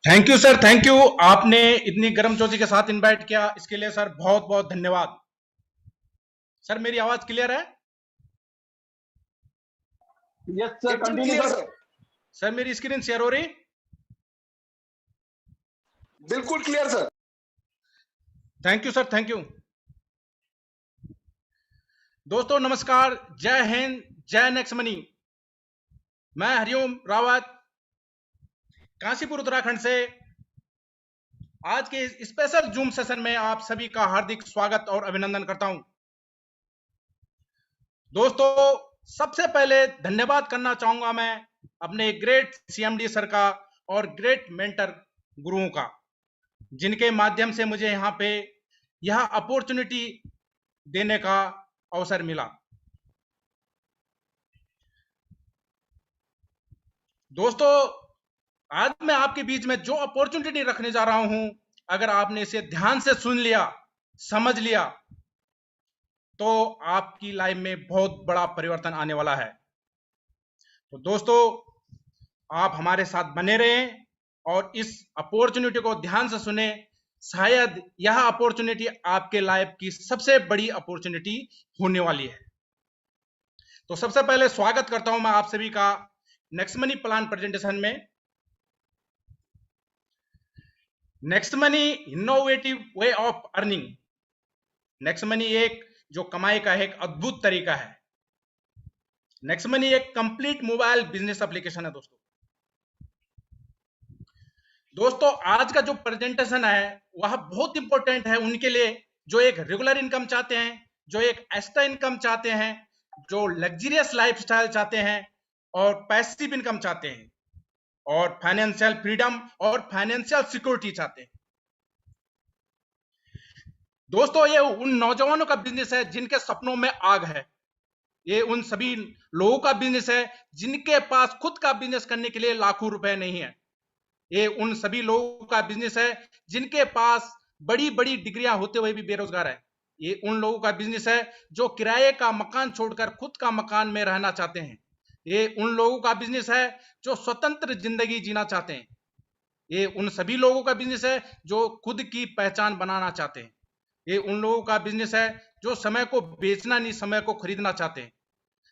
Thank you sir, thank you. आपने इतनी गर्मजोशी के साथ इनवाइट किया, इसके लिए सर बहुत बहुत धन्यवाद। सर मेरी आवाज क्लियर है? यस सर, एकदम continue clear sir. Sir, sir मेरी स्क्रीन शेयर हो रही? बिल्कुल clear sir. Thank you sir, thank you. दोस्तों नमस्कार, जय हिंद, जय नेक्स्ट मनी। मैं हरिओम रावत, काशीपुर उत्तराखंड से आज के इस स्पेशल जूम सेशन में आप सभी का हार्दिक स्वागत और अभिनंदन करता हूं। दोस्तों सबसे पहले धन्यवाद करना चाहूंगा मैं अपने ग्रेट सीएमडी सर का और ग्रेट मेंटर गुरुओं का, जिनके माध्यम से मुझे यहाँ पे यह अपॉर्चुनिटी देने का अवसर मिला। दोस्तों आज मैं आपके बीच में जो अपॉर्चुनिटी रखने जा रहा हूं, अगर आपने इसे ध्यान से सुन लिया, समझ लिया, तो आपकी लाइफ में बहुत बड़ा परिवर्तन आने वाला है। तो दोस्तों आप हमारे साथ बने रहें और इस अपॉर्चुनिटी को ध्यान से सुने। शायद यह अपॉर्चुनिटी आपके लाइफ की सबसे बड़ी अपॉर्चुनिटी होने वाली है। तो सबसे पहले स्वागत करता हूं मैं आप सभी का नेक्स्ट मनी प्लान प्रेजेंटेशन में। Next money innovative way of earning. Next money एक जो कमाई का एक अद्भुत तरीका है। नेक्स्ट मनी एक कंप्लीट मोबाइल बिजनेस एप्लीकेशन है। दोस्तों आज का जो प्रेजेंटेशन है वह बहुत इंपॉर्टेंट है उनके लिए जो एक रेगुलर इनकम चाहते हैं, जो एक एक्स्ट्रा इनकम चाहते हैं, जो लग्जरियस लाइफस्टाइल चाहते हैं और पैसिव इनकम चाहते हैं और फाइनेंशियल फ्रीडम और फाइनेंशियल सिक्योरिटी चाहते हैं। दोस्तों ये उन नौजवानों का बिजनेस है जिनके सपनों में आग है। ये उन सभी लोगों का बिजनेस है जिनके पास खुद का बिजनेस करने के लिए लाखों रुपए नहीं है। ये उन सभी लोगों का बिजनेस है जिनके पास बड़ी बड़ी डिग्रियां होते हुए भी बेरोजगार है। ये उन लोगों का बिजनेस है जो किराए का मकान छोड़कर खुद का मकान में रहना चाहते हैं। ये उन लोगों का बिजनेस है जो स्वतंत्र जिंदगी जीना चाहते हैं। ये उन सभी लोगों का बिजनेस है जो खुद की पहचान बनाना चाहते हैं। ये उन लोगों का बिजनेस है जो समय को बेचना नहीं, समय को खरीदना चाहते हैं।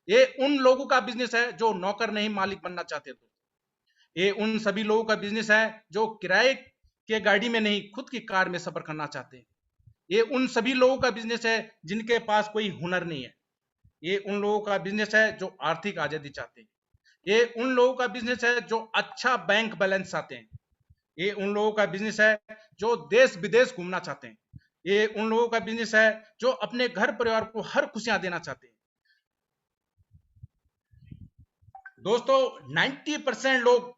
ये उन लोगों का बिजनेस है जो नौकर नहीं मालिक बनना चाहते। ये उन सभी लोगों का बिजनेस है जो किराए के गाड़ी में नहीं, खुद की कार में सफर करना चाहते हैं। ये उन सभी लोगों का बिजनेस है जिनके पास कोई हुनर नहीं है। ये उन लोगों का बिजनेस है जो आर्थिक आजादी चाहते हैं। ये उन लोगों का बिजनेस है जो अच्छा बैंक बैलेंस चाहते हैं। ये उन लोगों का बिजनेस है जो देश विदेश घूमना चाहते हैं। ये उन लोगों का बिजनेस है जो अपने घर परिवार को हर खुशियां देना चाहते हैं। दोस्तों 90% लोग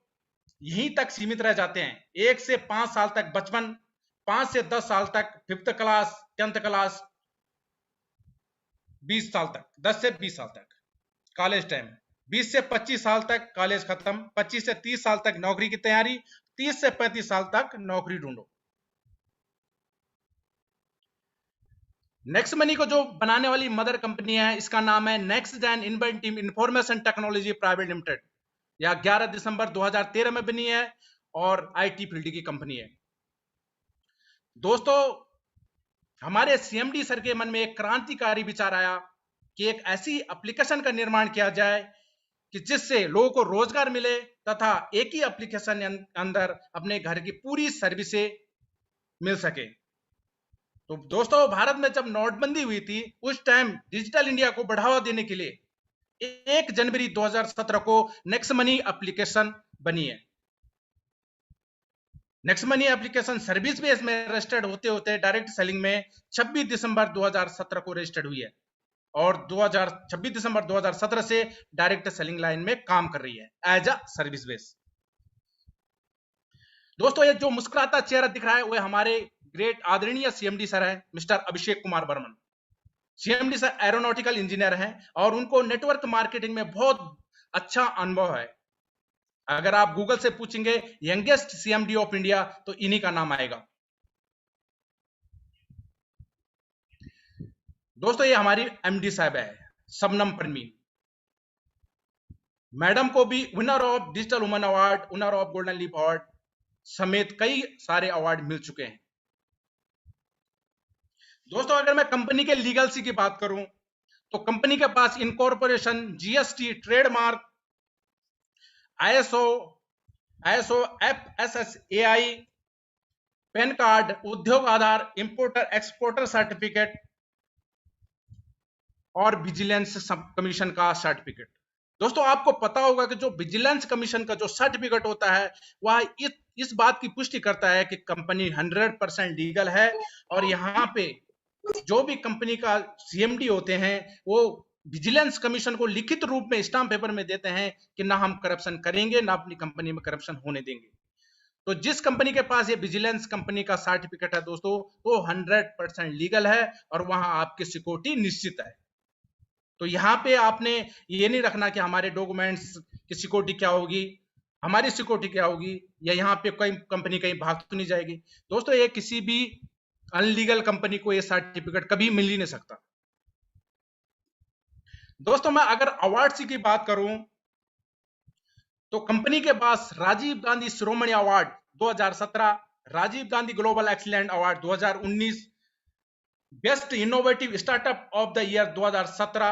यहीं तक सीमित रह जाते हैं। 1 से 5 साल तक बचपन, 5 से 10 साल तक फिफ्थ क्लास, 10th क्लास, 20 साल तक, 10 से 20 साल तक कॉलेज टाइम, 20 से 25 साल तक कॉलेज खत्म, 25 से 30 साल तक नौकरी की तैयारी, 30 से 35 साल तक नौकरी ढूंढो। नेक्स्ट मनी को जो बनाने वाली मदर कंपनी है इसका नाम है next gen inventive information technology private limited. यह 11 दिसंबर 2013 में बनी है और आईटी फील्ड की कंपनी है। दोस्तों हमारे सीएमडी सर के मन में एक क्रांतिकारी विचार आया कि एक ऐसी एप्लीकेशन का निर्माण किया जाए कि जिससे लोगों को रोजगार मिले तथा एक ही एप्लीकेशन अंदर अपने घर की पूरी सर्विसें मिल सके। तो दोस्तों भारत में जब नोटबंदी हुई थी उस टाइम डिजिटल इंडिया को बढ़ावा देने के लिए 1 जनवरी 2017 को नेक्स्ट मनी एप्लीकेशन बनी है। Next money application service base में रजिस्टर्ड होते होते डायरेक्ट सेलिंग में 26 दिसंबर 2017 को रजिस्टर्ड हुई है और 26 दिसंबर 2017 से डायरेक्ट सेलिंग लाइन में काम कर रही है एज अ सर्विस बेस। दोस्तों ये जो मुस्कुराता चेहरा दिख रहा है वो हमारे ग्रेट आदरणीय सीएमडी सर है mister Abhishek Kumar Barman. CMD sir aeronautical engineer हैं और उनको नेटवर्क मार्केटिंग में बहुत अच्छा अनुभव है। अगर आप गूगल से पूछेंगे यंगेस्ट सीएमडी ऑफ इंडिया तो इन्हीं का नाम आएगा। दोस्तों ये हमारी एमडी साहब है शबनम परवीन। मैडम को भी winner of digital woman award, winner of golden leaf award समेत कई सारे अवार्ड मिल चुके हैं। दोस्तों अगर मैं कंपनी के लीगल्सी की बात करूं तो कंपनी के पास incorporation, GST, trademark, ISO, FSSAI, PAN card, Udyog Aadhaar, importer exporter certificate और विजिलेंस कमीशन का सर्टिफिकेट। दोस्तों आपको पता होगा कि जो विजिलेंस कमीशन का जो सर्टिफिकेट होता है वह इस बात की पुष्टि करता है कि कंपनी 100% लीगल है, और यहाँ पे जो भी कंपनी का सीएमडी होते हैं वो विजिलेंस कमीशन को लिखित रूप में स्टाम्प पेपर में देते हैं कि ना हम करप्शन करेंगे, ना अपनी कंपनी में करप्शन होने देंगे। तो जिस कंपनी के पास ये विजिलेंस कंपनी का सर्टिफिकेट है दोस्तों, वो 100% लीगल है और वहां आपकी सिक्योरिटी निश्चित है। तो यहाँ पे आपने ये नहीं रखना कि हमारे डॉक्यूमेंट्स की सिक्योरिटी क्या होगी, हमारी सिक्योरिटी क्या होगी, या यहाँ पे कोई कंपनी कहीं भाग तो नहीं जाएगी। दोस्तों ये किसी भी अनलीगल कंपनी को ये सर्टिफिकेट कभी मिल ही नहीं सकता। दोस्तों मैं अगर अवार्ड्स की बात करूं तो कंपनी के पास Rajiv Gandhi Shiromani award 2017, Rajiv Gandhi global excellent award 2019, best innovative startup of the year 2017,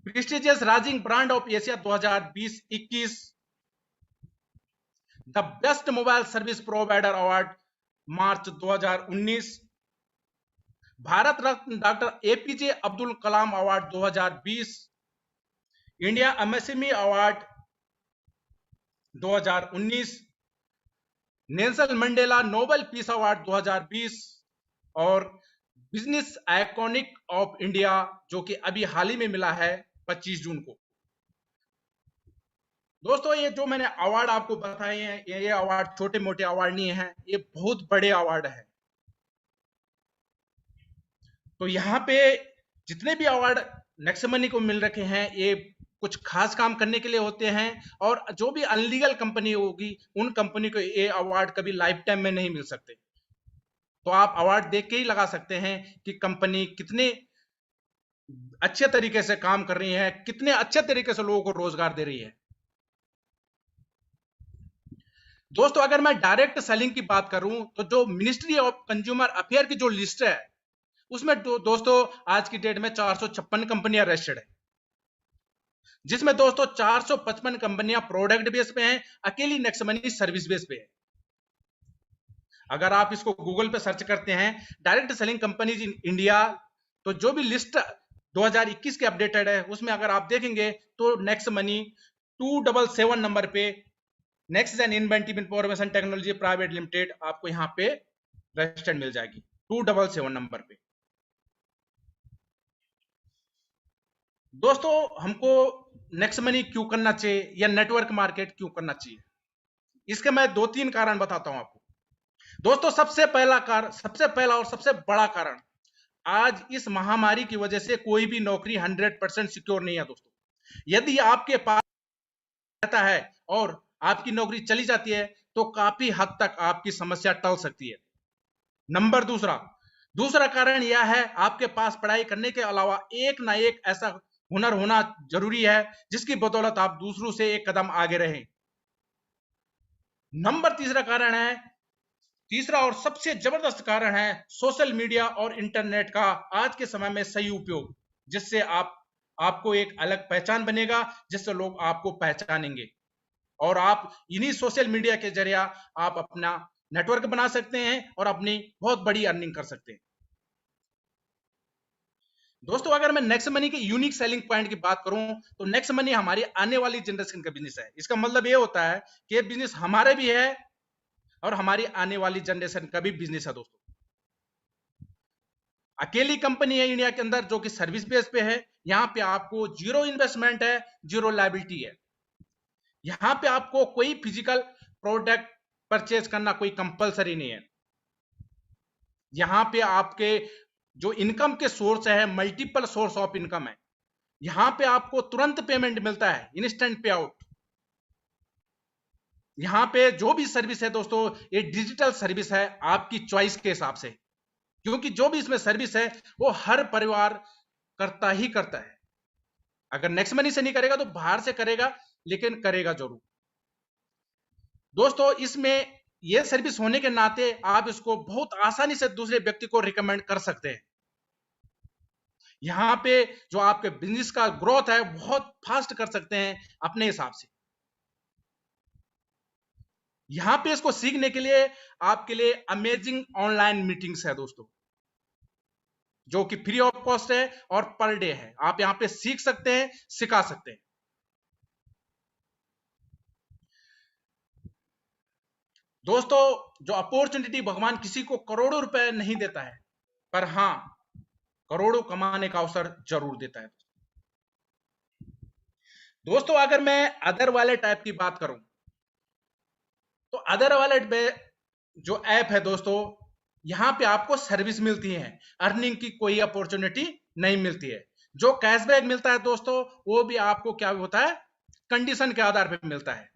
prestigious rising brand of Asia 2020-21, the best mobile service provider award March 2019, Bharat Ratna doctor APJ Abdul Kalam award 2020, India MSME award 2019, Nelson Mandela Nobel peace award 2020 और business iconic of India जो कि अभी हाल ही में मिला है 25 जून को। दोस्तों ये जो मैंने अवार्ड आपको बताए हैं ये अवार्ड छोटे मोटे अवार्ड नहीं है, ये बहुत बड़े अवार्ड है। तो यहाँ पे जितने भी अवार्ड नेक्समनी को मिल रखे हैं ये कुछ खास काम करने के लिए होते हैं, और जो भी अनलीगल कंपनी होगी उन कंपनी को ये अवार्ड कभी लाइफ टाइम में नहीं मिल सकते। तो आप अवार्ड देख के ही लगा सकते हैं कि कंपनी कितने अच्छे तरीके से काम कर रही है, कितने अच्छे तरीके से लोगों को रोजगार दे रही है। दोस्तों अगर मैं डायरेक्ट सेलिंग की बात करूं तो जो मिनिस्ट्री ऑफ कंज्यूमर अफेयर की जो लिस्ट है उसमें दोस्तों आज की डेट में 456 कंपनियां रजिस्टर्ड है, जिसमें दोस्तों 455 कंपनियां प्रोडक्ट बेस पे हैं, अकेली नेक्समनी सर्विस बेस पे है। अगर आप इसको गूगल पे सर्च करते हैं direct selling companies in India, तो जो भी लिस्ट 2021 के अपडेटेड है उसमें अगर आप देखेंगे तो नेक्समनी 277 नंबर पे next inventive information technology private limited आपको यहाँ पे रजिस्टर्ड मिल जाएगी 277 नंबर पे। दोस्तों हमको नेक्समनी क्यों करना चाहिए या नेटवर्क मार्केट क्यों करना चाहिए, इसके मैं 2-3 कारण बताता हूं आपको। दोस्तों सबसे पहला और सबसे बड़ा कारण, आज इस महामारी की वजह से कोई भी नौकरी 100% सिक्योर नहीं है दोस्तों। यदि आपके पास रहता है और आपकी नौकरी चली जाती है तो काफी हद तक आपकी समस्या टल सकती है। नंबर दूसरा कारण यह है आपके पास पढ़ाई करने के अलावा एक ना एक ऐसा हुनर होना जरूरी है जिसकी बदौलत आप दूसरों से एक कदम आगे रहें। नंबर तीसरा और सबसे जबरदस्त कारण है सोशल मीडिया और इंटरनेट का आज के समय में सही उपयोग, जिससे आपको एक अलग पहचान बनेगा, जिससे लोग आपको पहचानेंगे और आप इन्हीं सोशल मीडिया के जरिए आप अपना नेटवर्क बना सकते हैं और अपनी बहुत बड़ी अर्निंग कर सकते हैं। दोस्तों अगर मैं नेक्समनी के यूनिक सेलिंग पॉइंट की बात करूं तो नेक्समनी हमारी आने वाली जनरेशन का बिजनेस है। इसका मतलब ये होता है कि ये बिजनेस हमारे भी है और हमारी आने वाली जनरेशन का भी बिजनेस है। दोस्तों अकेली कंपनी है इंडिया के अंदर जो कि सर्विस बेस पे है, यहां पे आपको जीरो इन्वेस्टमेंट है, जीरो लायबिलिटी है। यहां पे आपको कोई फिजिकल प्रोडक्ट परचेज करना कोई कंपलसरी नहीं है। यहां पे आपके जो इनकम के सोर्स है मल्टीपल सोर्स ऑफ इनकम है। यहां पे आपको तुरंत पेमेंट मिलता है, इंस्टेंट पे आउट। यहां पे जो भी सर्विस है दोस्तों ये डिजिटल सर्विस है आपकी चॉइस के हिसाब से, क्योंकि जो भी इसमें सर्विस है वो हर परिवार करता ही करता है। अगर नेक्समनी से नहीं करेगा तो बाहर से करेगा, लेकिन करेगा जरूर। दोस्तों इसमें यह सर्विस होने के नाते आप इसको बहुत आसानी से दूसरे व्यक्ति को रिकमेंड कर सकते हैं। यहां पे जो आपके बिजनेस का ग्रोथ है बहुत फास्ट कर सकते हैं अपने हिसाब से। यहां पे इसको सीखने के लिए आपके लिए अमेजिंग ऑनलाइन मीटिंग्स है दोस्तों, जो कि फ्री ऑफ कॉस्ट है और पर डे है। आप यहां पे सीख सकते हैं, सिखा सकते हैं। दोस्तों जो अपॉर्चुनिटी भगवान किसी को करोड़ों रुपए नहीं देता है, पर हां करोड़ों कमाने का अवसर जरूर देता है। दोस्तों अगर मैं अदर वॉलेट ऐप की बात करूं, तो अदर वॉलेट में जो ऐप है दोस्तों, यहां पे आपको सर्विस मिलती है, अर्निंग की कोई अपॉर्चुनिटी नहीं मिलती है। जो कैशबैक मिलता है दोस्तों, वो भी आपको क्या होता है, कंडीशन के आधार पर मिलता है।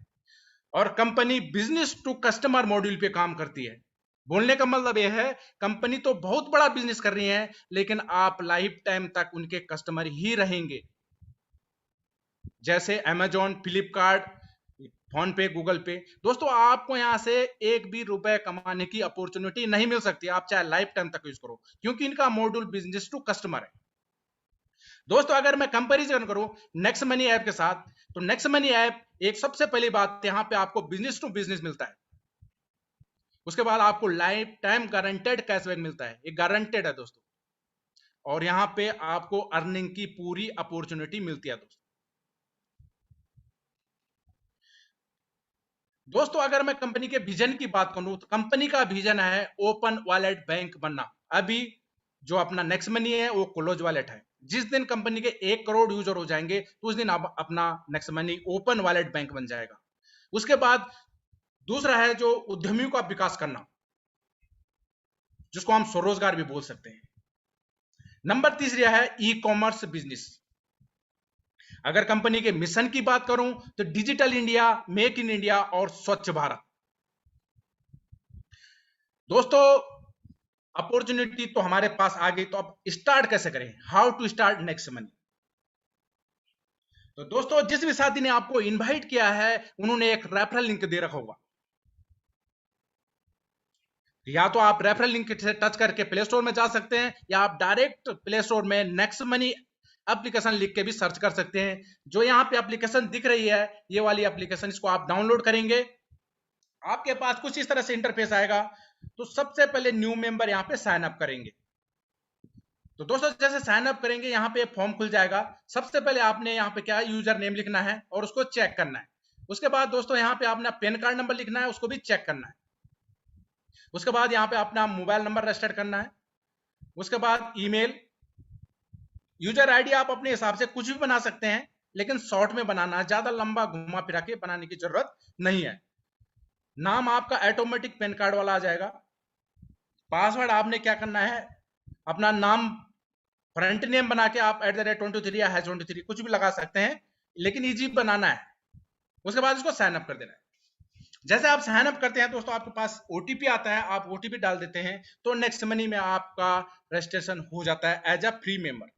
और company business to customer module पे काम करती है। बोलने का मतलब यह है, कंपनी तो बहुत बड़ा बिजनेस कर रही है, लेकिन आप लाइफ टाइम तक उनके कस्टमर ही रहेंगे। जैसे अमेजॉन, फ्लिपकार्ट, फोन पे, गूगल पे। दोस्तों आपको यहां से एक भी रुपए कमाने की अपॉर्चुनिटी नहीं मिल सकती, आप चाहे लाइफ टाइम तक यूज करो, क्योंकि इनका मॉड्यूल बिजनेस टू कस्टमर है। दोस्तों अगर मैं कंपैरिजन करूं नेक्स्ट मनी ऐप के साथ, तो नेक्स्ट मनी ऐप एक सबसे पहली बात, यहां पे आपको बिजनेस टू बिजनेस मिलता है। उसके बाद आपको लाइफ टाइम गारंटेड कैशबैक मिलता है, ये गारंटेड है दोस्तों। और यहां पे आपको अर्निंग की पूरी अपॉर्चुनिटी मिलती है दोस्तों। दोस्तों अगर मैं कंपनी के विजन की बात करूं, तो कंपनी का विजन है ओपन वॉलेट बैंक बनना। अभी जो अपना नेक्स्ट मनी है वो क्लोज वॉलेट है। जिस दिन कंपनी के 1 करोड़ यूजर हो जाएंगे, तो उस दिन आप अपना next money open wallet bank बन जाएगा। उसके बाद दूसरा है जो उद्यमियों का विकास करना, जिसको हम स्वरोजगार भी बोल सकते हैं। नंबर तीसरा है ई कॉमर्स बिजनेस। अगर कंपनी के मिशन की बात करूं, तो digital India, make in India और स्वच्छ भारत। दोस्तों अपॉर्चुनिटी तो हमारे पास आ गई, तो अब स्टार्ट कैसे करें, how to start next money. तो दोस्तों जिस भी साथी ने आपको इनवाइट किया है, उन्होंने एक रेफरल लिंक दे रखा होगा। या तो आप रेफरल लिंक से टच करके प्ले स्टोर में जा सकते हैं, या आप डायरेक्ट प्ले स्टोर में नेक्स्ट मनी एप्लीकेशन लिख के भी सर्च कर सकते हैं। जो यहाँ पे एप्लीकेशन दिख रही है, ये वाली एप्लीकेशन, इसको आप डाउनलोड करेंगे, आपके पास कुछ इस तरह से इंटरफेस आएगा। तो सबसे पहले न्यू मेंबर यहाँ पे साइन अप करेंगे। तो दोस्तों जैसे साइन अप करेंगे, यहाँ पे फॉर्म खुल जाएगा। सबसे पहले आपने यहाँ पे क्या यूजर नेम लिखना है और उसको चेक करना है। उसके बाद दोस्तों यहाँ पे आपने पैन कार्ड नंबर लिखना है, उसको भी चेक करना है। उसके बाद यहाँ पे अपना मोबाइल नंबर रजिस्टर करना है। उसके बाद ईमेल, यूजर आईडी आप अपने हिसाब से कुछ भी बना सकते हैं, लेकिन शॉर्ट में बनाना, ज्यादा लंबा घुमा फिरा के बनाने की जरूरत नहीं है। नाम आपका ऑटोमेटिक पैन कार्ड वाला आ जाएगा। पासवर्ड आपने क्या करना है, अपना नाम फ्रंट नेम बना के आप @23 या #23 कुछ भी लगा सकते हैं, लेकिन इजी बनाना है। उसके बाद इसको साइन अप कर देना है। जैसे आप साइन अप करते हैं दोस्तों, आपके पास ओटीपी आता है, आप ओटीपी डाल देते हैं, तो नेक्स्ट मनी में आपका रजिस्ट्रेशन हो जाता है एज अ फ्री मेंबर।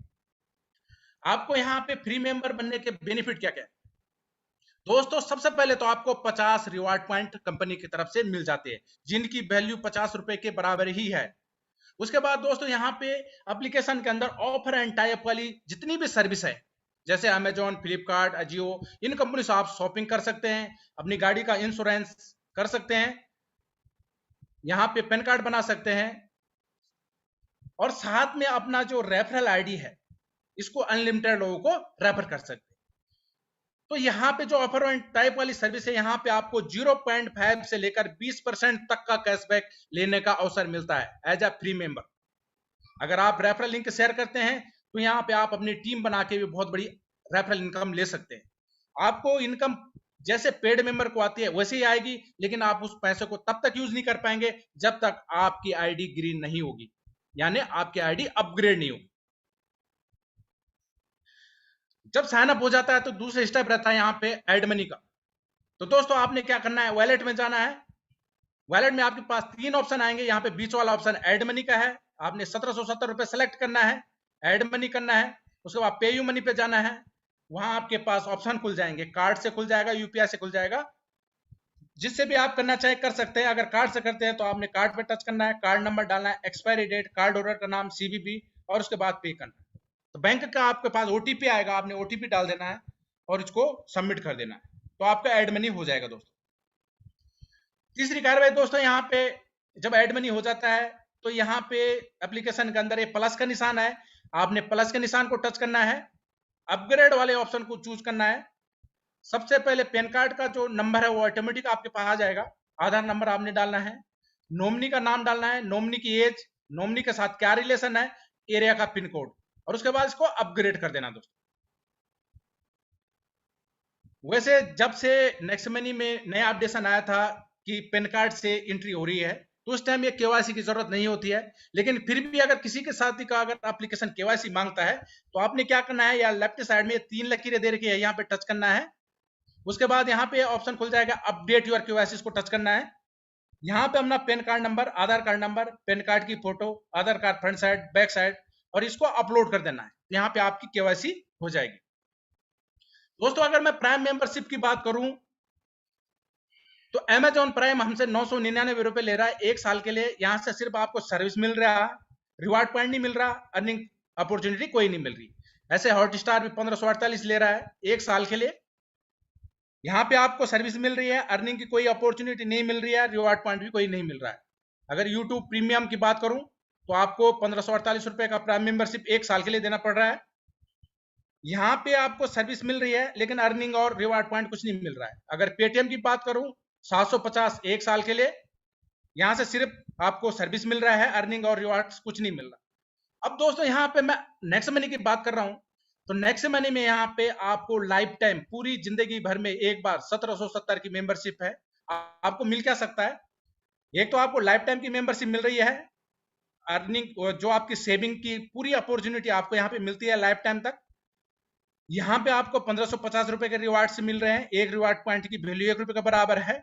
आपको यहाँ पे फ्री मेंबर बनने के बेनिफिट क्या क्या है दोस्तों? सबसे पहले तो आपको 50 रिवार्ड पॉइंट कंपनी की तरफ से मिल जाते हैं, जिनकी वैल्यू 50 रुपए के बराबर ही है। उसके बाद दोस्तों यहाँ पे एप्लीकेशन के अंदर ऑफर एंड टाइप वाली जितनी भी सर्विस है, जैसे अमेजॉन, फ्लिपकार्ट, अजियो, इन कंपनी से आप शॉपिंग कर सकते हैं, अपनी गाड़ी का इंश्योरेंस कर सकते हैं, यहाँ पे पैन कार्ड बना सकते हैं, और साथ में अपना जो रेफरल आईडी है, इसको अनलिमिटेड लोगों को रेफर कर सकते हैं। तो यहाँ पे जो ऑफर एंड टाइप वाली सर्विस है, यहाँ पे आपको 0.5 से लेकर 20% तक का कैशबैक लेने का अवसर मिलता है एज अ फ्री मेंबर। अगर आप रेफरल लिंक शेयर करते हैं, तो यहाँ पे आप अपनी टीम बना के भी बहुत बड़ी रेफरल इनकम ले सकते हैं। आपको इनकम जैसे पेड मेंबर को आती है वैसे ही आएगी, लेकिन आप उस पैसे को तब तक यूज नहीं कर पाएंगे जब तक आपकी आईडी ग्रीन नहीं होगी, यानी आपकी आईडी अपग्रेड नहीं होगी। जब साइन अप हो जाता है, तो दूसरा स्टेप रहता है यहाँ पे ऐड मनी का। तो दोस्तों आपने क्या करना है, वॉलेट में जाना है। वॉलेट में आपके पास 3 ऑप्शन आएंगे। यहाँ पे बीच वाला ऑप्शन ऐड मनी का है, आपने 1770 रुपए सेलेक्ट करना है, ऐड मनी करना है। उसके बाद पे यू मनी पे जाना है, वहां आपके पास ऑप्शन खुल जाएंगे, कार्ड से खुल जाएगा, यूपीआई से खुल जाएगा, जिससे भी आप करना चाहे कर सकते हैं। अगर कार्ड से करते हैं तो आपने कार्ड पे टच करना है, कार्ड नंबर डालना है, एक्सपायरी डेट, कार्ड होल्डर का नाम, सीवीवी, और उसके बाद पे करना है। तो बैंक का आपके पास ओटीपी आएगा, आपने ओटीपी डाल देना है और इसको सबमिट कर देना है, तो आपका एड मनी हो जाएगा दोस्तों। तीसरी कार्रवाई दोस्तों, यहाँ पे जब एड मनी हो जाता है तो यहाँ पे एप्लीकेशन के अंदर ये प्लस का निशान है, आपने प्लस के निशान को टच करना है, अपग्रेड वाले ऑप्शन को चूज करना है। सबसे पहले पैन कार्ड का जो नंबर है वो ऑटोमेटिक आपके पास आ जाएगा, आधार नंबर आपने डालना है, नॉमिनी का नाम डालना है, नॉमिनी की एज, नॉमिनी के साथ क्या रिलेशन है, एरिया का पिन कोड, और उसके बाद इसको अपग्रेड कर देना दोस्तों। वैसे जब से नेक्स्ट मनी में नया अपडेशन आया था कि पैन कार्ड से एंट्री हो रही है, तो उस टाइम ये केवाईसी की जरूरत नहीं होती है, लेकिन फिर भी अगर किसी के साथ का अगर एप्लीकेशन केवाईसी मांगता है तो आपने क्या करना है, या लेफ्ट साइड में 3 लकीरें दे रखी है, यहाँ पे टच करना है। उसके बाद यहाँ पे ऑप्शन खुल जाएगा अपडेट योर केवाईसी, को टच करना है। यहाँ पे अपना PAN card number, Aadhaar card number, PAN card की photo, Aadhaar card front side, back side, और इसको अपलोड कर देना है। यहाँ पे आपकी केवाईसी हो जाएगी दोस्तों। अगर मैं प्राइम मेंबरशिप की बात करूं तो अमेजॉन प्राइम हमसे 999 रुपए ले रहा है 1 साल के लिए। यहां से सिर्फ आपको सर्विस मिल रहा है, रिवार्ड पॉइंट नहीं मिल रहा, अर्निंग अपॉर्चुनिटी कोई नहीं मिल रही। ऐसे हॉटस्टार भी 1548 ले रहा है 1 साल के लिए। यहाँ पे आपको सर्विस मिल रही है, अर्निंग की कोई अपॉर्चुनिटी नहीं मिल रही है, रिवार्ड पॉइंट भी कोई नहीं मिल रहा है। अगर यूट्यूब प्रीमियम की बात करूं तो आपको 1548 रुपए का प्राइम मेंबरशिप 1 साल के लिए देना पड़ रहा है। यहाँ पे आपको सर्विस मिल रही है लेकिन अर्निंग और रिवार्ड पॉइंट कुछ नहीं मिल रहा है। अगर पेटीएम की बात करूं 750 1 साल के लिए, यहाँ से सिर्फ आपको सर्विस मिल रहा है, अर्निंग और रिवार्ड्स कुछ नहीं मिल रहा। अब दोस्तों यहाँ पे मैं नेक्स्ट मनी की बात कर रहा हूं, तो नेक्स्ट मनी में यहाँ पे आपको लाइफ टाइम, पूरी जिंदगी भर में एक बार 1770 की मेंबरशिप है। आपको मिल क्या सकता है, एक तो आपको लाइफ टाइम की मेंबरशिप मिल रही है, अर्निंग जो आपकी सेविंग की पूरी अपॉर्चुनिटी आपको यहाँ पे मिलती है लाइफ टाइम तक। यहाँ पे आपको 1550 रुपए के रिवार्ड से मिल रहे हैं, एक रिवार्ड पॉइंट की वैल्यू 1 रुपए के बराबर है,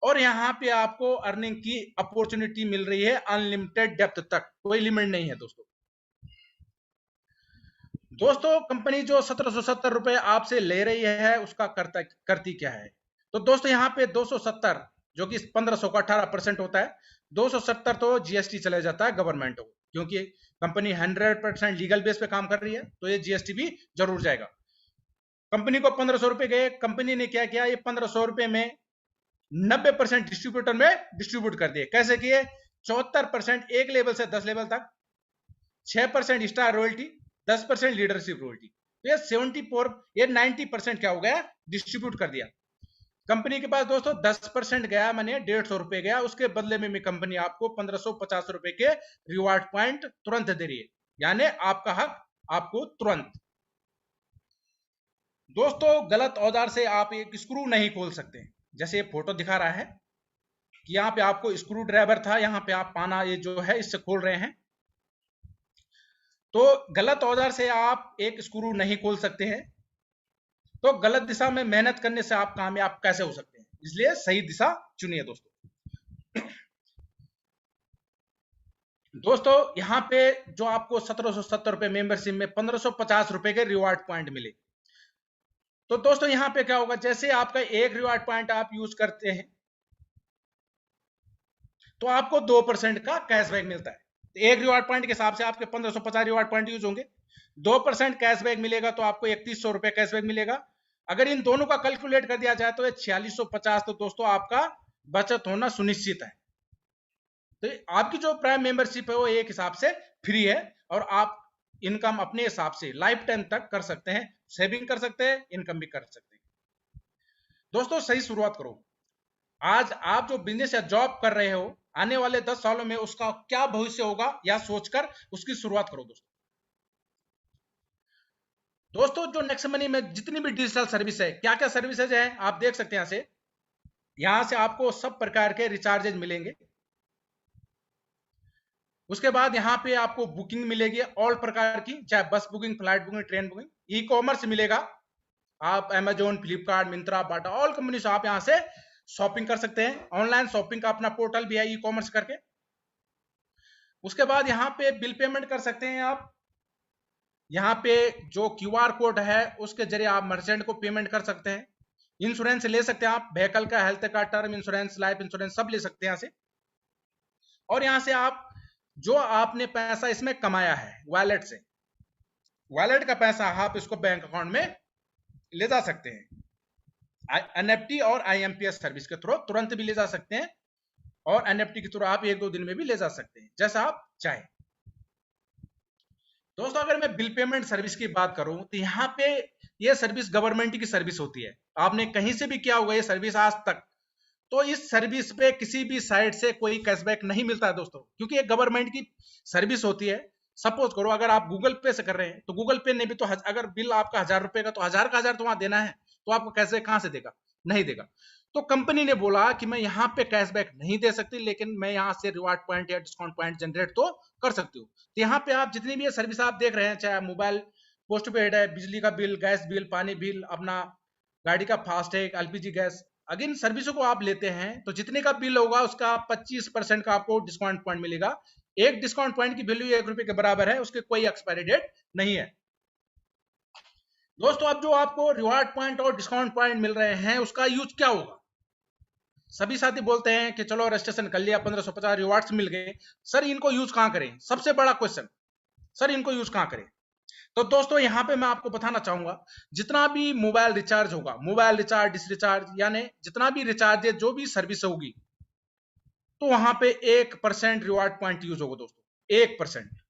और यहाँ पे आपको अर्निंग की अपॉर्चुनिटी मिल रही है अनलिमिटेड डेप्थ तक, कोई लिमिट नहीं है दोस्तों। दोस्तों कंपनी जो 1770 रुपए आपसे ले रही है उसका करती क्या है, तो दोस्तों यहाँ पे 270 जो कि 1500 का 18% होता है, 270 तो जीएसटी चले जाता है गवर्नमेंट को, क्योंकि कंपनी 100% लीगल बेस पे काम कर रही है तो ये जीएसटी भी जरूर जाएगा। कंपनी को 1500 रुपए गए, कंपनी ने क्या किया, ये 1500 रुपए में 90% डिस्ट्रीब्यूटर में डिस्ट्रीब्यूट कर दिए। कैसे किए, 74% एक लेवल से 10 लेवल तक, 6% स्टार रॉयल्टी, 10% लीडरशिप रॉयल्टी, तो ये 74, ये 90% क्या हो गया, डिस्ट्रीब्यूट कर दिया। कंपनी के पास दोस्तों 10% गया, मैंने 150 रुपए गया, उसके बदले में कंपनी आपको 1550 रुपए के रिवार्ड पॉइंट तुरंत दे रही है, यानी आपका हक आपको तुरंत। दोस्तों गलत औजार से आप एक स्क्रू नहीं खोल सकते, जैसे ये फोटो दिखा रहा है कि यहाँ पे आपको स्क्रू ड्राइवर था, यहाँ पे आप पाना ये जो है इससे खोल रहे हैं, तो गलत औजार से आप एक स्क्रू नहीं खोल सकते हैं। तो गलत दिशा में मेहनत करने से आप कामयाब कैसे हो सकते हैं, इसलिए सही दिशा चुनिए दोस्तों। दोस्तों यहाँ पे जो आपको 1770 रुपए मेंबरशिप में 1550 रुपए के रिवार्ड पॉइंट मिले, तो दोस्तों यहाँ पे क्या होगा, जैसे आपका एक रिवार्ड पॉइंट आप यूज करते हैं तो आपको 2% का कैशबैक मिलता है। एक रिवार्ड पॉइंट के हिसाब से आपके 1550 रिवार्ड पॉइंट यूज होंगे, 2% कैशबैक मिलेगा तो आपको 3100 रुपए कैशबैक मिलेगा। अगर इन दोनों का कैलकुलेट कर दिया जाए तो ये 4650, तो दोस्तों आपका बचत होना सुनिश्चित है। तो आपकी जो प्राइम मेंबरशिप है वो एक हिसाब से फ्री है, और आप इनकम अपने हिसाब से लाइफ टाइम तक कर सकते हैं, सेविंग कर सकते हैं, इनकम भी कर सकते हैं। दोस्तों सही शुरुआत करो। आज आप जो बिजनेस या जॉब कर रहे हो, आने वाले 10 सालों में उसका क्या भविष्य होगा या सोचकर उसकी शुरुआत करो दोस्तों। दोस्तों जो नेक्स्ट मनी में जितनी भी डिजिटल सर्विस है, क्या क्या सर्विसेज है आप देख सकते हैं यहां से आपको सब प्रकार के रिचार्जेज मिलेंगे। उसके बाद यहाँ पे आपको बुकिंग मिलेगी ऑल प्रकार की, चाहे बस booking, flight booking, train booking, e commerce मिलेगा, आप अमेजोन, फ्लिपकार्ट, मिंत्रा, बाटा, ऑल कंपनी से आप यहाँ से शॉपिंग कर सकते हैं। ऑनलाइन शॉपिंग का अपना पोर्टल भी है ई कॉमर्स करके। उसके बाद यहाँ पे बिल पेमेंट कर सकते हैं आप, यहाँ पे जो क्यूआर कोड है उसके जरिए आप मर्चेंट को पेमेंट कर सकते हैं। इंश्योरेंस ले सकते हैं आप, व्हीकल का, हेल्थ का, टर्म इंश्योरेंस, लाइफ इंश्योरेंस सब ले सकते हैं यहाँ से। और यहाँ से आप जो आपने पैसा इसमें कमाया है वॉलेट से, वॉलेट का पैसा आप इसको बैंक अकाउंट में ले जा सकते हैं। एनएफटी और आईएमपीएस सर्विस के थ्रू तुरंत भी ले जा सकते हैं, और एनएफटी के थ्रू आप 1-2 दिन में भी ले जा सकते हैं, जैसा आप चाहें। दोस्तों अगर मैं बिल पेमेंट सर्विस की बात करूं तो यहाँ पे ये सर्विस गवर्नमेंट की सर्विस होती है। आपने कहीं से भी किया होगा ये सर्विस आज तक, तो इस सर्विस पे किसी भी साइट से कोई कैशबैक नहीं मिलता है दोस्तों, क्योंकि ये गवर्नमेंट की सर्विस होती है। सपोज करो अगर आप गूगल पे से कर रहे हैं तो गूगल पे ने भी तो अगर बिल आपका 1000 रुपए का, तो 1000 का 1000 तो वहां देना है, तो आपको कैसे कहां से देगा, नहीं देगा। तो कंपनी ने बोला कि मैं यहाँ पे कैशबैक नहीं दे सकती, लेकिन मैं यहाँ से रिवार्ड पॉइंट या डिस्काउंट पॉइंट जनरेट तो कर सकती हूँ। तो यहाँ पे आप जितनी भी ये सर्विस आप देख रहे हैं, चाहे मोबाइल पोस्ट पेड है, बिजली का बिल, गैस बिल, पानी बिल, अपना गाड़ी का फास्टैग, एलपीजी गैस, अगर इन सर्विसों को आप लेते हैं तो जितने का बिल होगा उसका 25% का आपको डिस्काउंट पॉइंट मिलेगा। एक डिस्काउंट पॉइंट की वैल्यू 1 रुपए के बराबर है, उसके कोई एक्सपायरी डेट नहीं है। दोस्तों अब जो आपको रिवार्ड पॉइंट और डिस्काउंट पॉइंट मिल रहे हैं उसका यूज क्या होगा? सभी साथी बोलते हैं कि चलो रजिस्ट्रेशन कर लिया, 1550 रिवार्ड्स मिल गए, सर इनको यूज कहां करें? सबसे बड़ा क्वेश्चन, सर इनको यूज कहां करें? तो दोस्तों यहां पे मैं आपको बताना चाहूंगा, जितना भी मोबाइल रिचार्ज होगा, मोबाइल रिचार्ज, डिसरिचार्ज, यानी जितना भी रिचार्ज है, जो भी सर्विस होगी, तो वहां पे 1% रिवार्ड पॉइंट यूज होगा दोस्तों, 1%।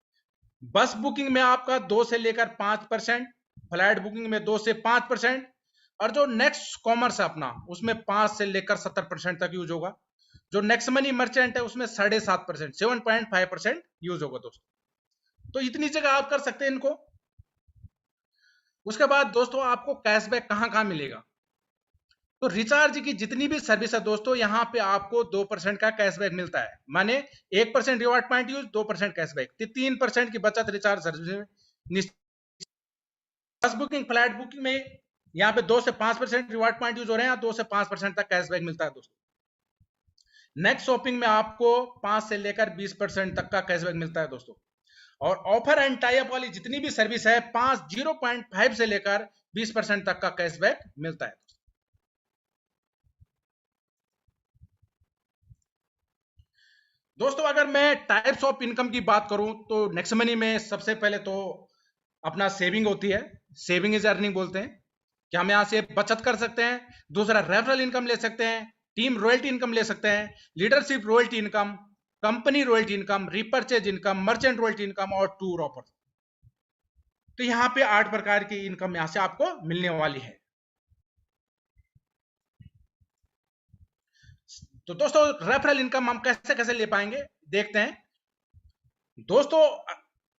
बस बुकिंग में आपका 2 से लेकर 5%, फ्लाइट बुकिंग में 2 से 5%, और जो नेक्स्ट कॉमर्स है अपना, उसमें 5 से लेकर 70% तक यूज होगा। जो नेक्स्ट मनी मर्चेंट है उसमें 7.5%, 7.5% यूज होगा दोस्तों। तो इतनी जगह आप कर सकते हैं इनको। उसके बाद दोस्तों आपको कैशबैक कहां कहां मिलेगा? तो रिचार्ज की जितनी भी सर्विस है दोस्तों, यहां पे आपको 2% का कैशबैक मिलता है, माने 1% रिवार्ड पॉइंट यूज, 2% कैशबैक, 3% की बचत रिचार्ज सर्विस में। बस बुकिंग, फ्लाइट बुकिंग में यहाँ पे 2 से 5% रिवार्ड पॉइंट यूज हो रहे हैं, 2 से 5% तक कैशबैक मिलता है दोस्तों। नेक्स्ट शॉपिंग में आपको 5 से लेकर 20% तक का कैशबैक मिलता है दोस्तों। और ऑफर एंड टाई अप वाली जितनी भी सर्विस है, 0.5 से लेकर 20% तक का कैशबैक मिलता है। दोस्तों अगर मैं टाइप्स ऑफ इनकम की बात करूं तो नेक्स्ट मनी में सबसे पहले तो अपना सेविंग होती है, सेविंग इज अर्निंग बोलते हैं, कि हम यहां से बचत कर सकते हैं। दूसरा रेफरल इनकम ले सकते हैं, टीम रॉयल्टी इनकम ले सकते हैं, leadership royalty income, company royalty income, repurchase income, merchant royalty income और टूर ऑफर। तो यहाँ पे 8 प्रकार की इनकम यहां से आपको मिलने वाली है। तो दोस्तों रेफरल इनकम हम कैसे कैसे ले पाएंगे, देखते हैं। दोस्तों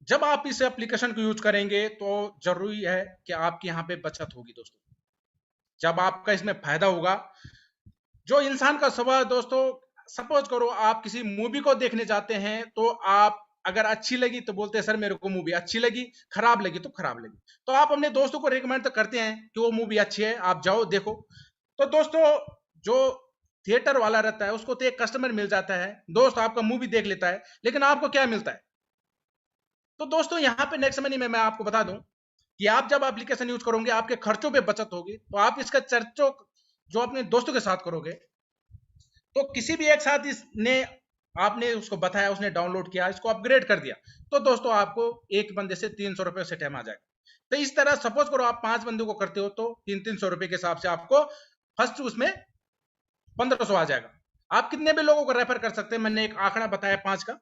जब आप इस एप्लीकेशन को यूज करेंगे तो जरूरी है कि आपकी यहाँ पे बचत होगी दोस्तों, जब आपका इसमें फायदा होगा। जो इंसान का स्वभाव दोस्तों, सपोज करो आप किसी मूवी को देखने जाते हैं, तो आप अगर अच्छी लगी तो बोलते हैं सर मेरे को मूवी अच्छी लगी, खराब लगी तो खराब लगी, तो आप अपने दोस्तों को रिकमेंड तो करते हैं कि वो मूवी अच्छी है, आप जाओ देखो। तो दोस्तों जो थिएटर वाला रहता है उसको तो एक कस्टमर मिल जाता है, दोस्त आपका मूवी देख लेता है, लेकिन आपको क्या मिलता है? तो दोस्तों यहाँ पे नेक्स्ट मनी में मैं आपको बता दूं कि आप जब एप्लीकेशन यूज करोगे आपके खर्चों पे बचत होगी, तो आप इसका चर्चो जो अपने दोस्तों के साथ करोगे, तो किसी भी एक साथ इसने आपने उसको बताया, उसने डाउनलोड किया, इसको अपग्रेड कर दिया, तो दोस्तों आपको एक बंदे से 300 रुपए से टाइम आ जाएगा। तो इस तरह सपोज करो आप 5 बंदों को करते हो तो 300 रुपए के हिसाब से आपको फर्स्ट उसमें 1500 आ जाएगा। आप कितने भी लोगों को रेफर कर सकते हैं, मैंने एक आंकड़ा बताया 5 का।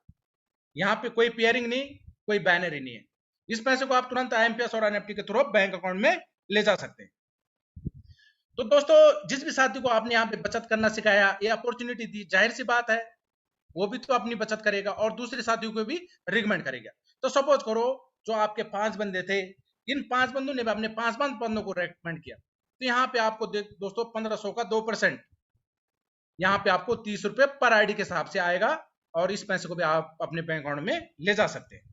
यहाँ पे कोई पेयरिंग नहीं, कोई बैनर ही नहीं है। इस पैसे को आप तुरंत आईएमपीएस और एनएफटी के थ्रू बैंक अकाउंट में ले जा सकते हैं। तो दोस्तों जिस भी साथी को आपने यहाँ पे बचत करना सिखाया, ये अपॉर्चुनिटी दी, जाहिर सी बात है वो भी तो अपनी बचत करेगा और दूसरे साथियों को भी रिकमेंड करेगा। तो सपोज करो जो आपके 5 बंदे थे, इन 5 बंदों ने भी अपने 5 बंदों को रेकमेंड किया, तो यहाँ पे आपको दोस्तों 1500 का 2%, यहाँ पे आपको 30 रुपए पर आईडी के हिसाब से आएगा, और इस पैसे को भी आप अपने बैंक अकाउंट में ले जा सकते हैं।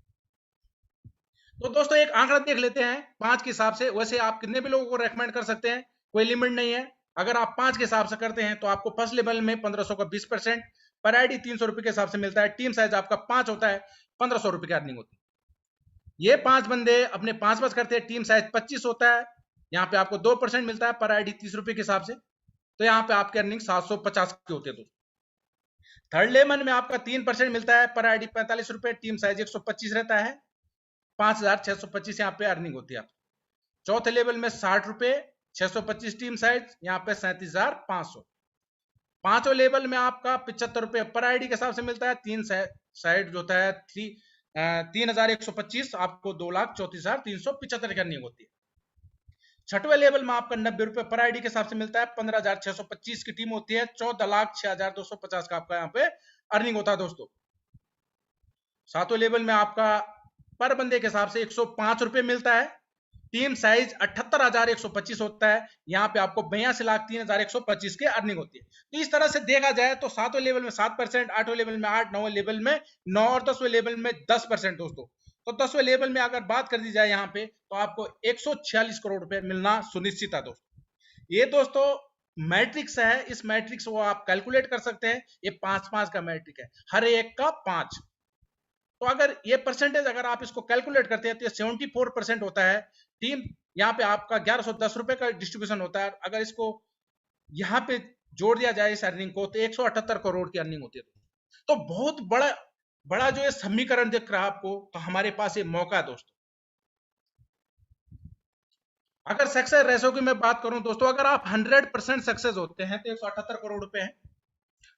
तो दोस्तों एक आंकड़ा देख लेते हैं 5 के हिसाब से। वैसे आप कितने भी लोगों को रेकमेंड कर सकते हैं, कोई लिमिट नहीं है। अगर आप 5 के हिसाब से करते हैं तो आपको फर्स्ट लेवल में 1500 का 20%, पर आईडी 300 रुपए के हिसाब से मिलता है। टीम साइज आपका 5 होता है, 1500 रुपए की अर्निंग होती है। ये 5 बंदे अपने 5 करते हैं, टीम साइज 25 होता है, यहाँ पे आपको 2% मिलता है पर आईडी 30 रुपए के हिसाब से, तो यहाँ पे आपके अर्निंग 750 के होते हैं दोस्तों। थर्ड लेवल में आपका 3% मिलता है पर आईडी 45 रुपए, टीम साइज 125 रहता है, 5625 यहाँ पे अर्निंग होती है आपकी। चौथे लेवल में 60 रुपए, 625 टीम साइज, यहाँ पे 37,500। पांचवें लेवल में आपका 75 रुपए पर आईडी के हिसाब से मिलता है, तीन साइड जो होता है 3,125, आपको 2,34,375 की अर्निंग होती है। छठवें लेवल में आपका 90 रुपए पर आईडी के हिसाब से मिलता है, 15,625 की टीम होती है, 14,06,250 का आपका यहाँ पे अर्निंग होता है दोस्तों। सातवें लेवल में आपका पर बंदे के हिसाब से 105 रुपए मिलता है, टीम साइज 78,125 होता है, यहाँ पे आपको 82,03,125 की अर्निंग होती है। तो इस तरह से देखा जाए तो सातवें लेवल में 7%, आठवें लेवल में 8, नौवें लेवल में 9 और 10वें लेवल में 10% दोस्तों। तो 10वें लेवल में अगर बात कर दी जाए यहाँ पे तो आपको 146 करोड़ रुपए मिलना सुनिश्चित है दोस्तों। ये दोस्तों मैट्रिक्स है, इस मैट्रिक्स को आप कैलकुलेट कर सकते हैं। ये 5-5 का मैट्रिक है, हर एक का 5। तो अगर ये परसेंटेज अगर आप इसको कैलकुलेट करते हैं तो ये 74% होता है। टीम यहाँ पे आपका 1110 रुपए का डिस्ट्रीब्यूशन होता है। अगर इसको यहाँ पे जोड़ दिया जाए इस अर्निंग को तो 178 करोड़ की अर्निंग होती है। तो बहुत बड़ा जो ये समीकरण दिख रहा है आपको, तो हमारे पास ये मौका है दोस्तों। अगर सक्सेस रेशो की मैं बात करूं दोस्तों, अगर आप 100% सक्सेस होते हैं तो 178 करोड़ रुपए है।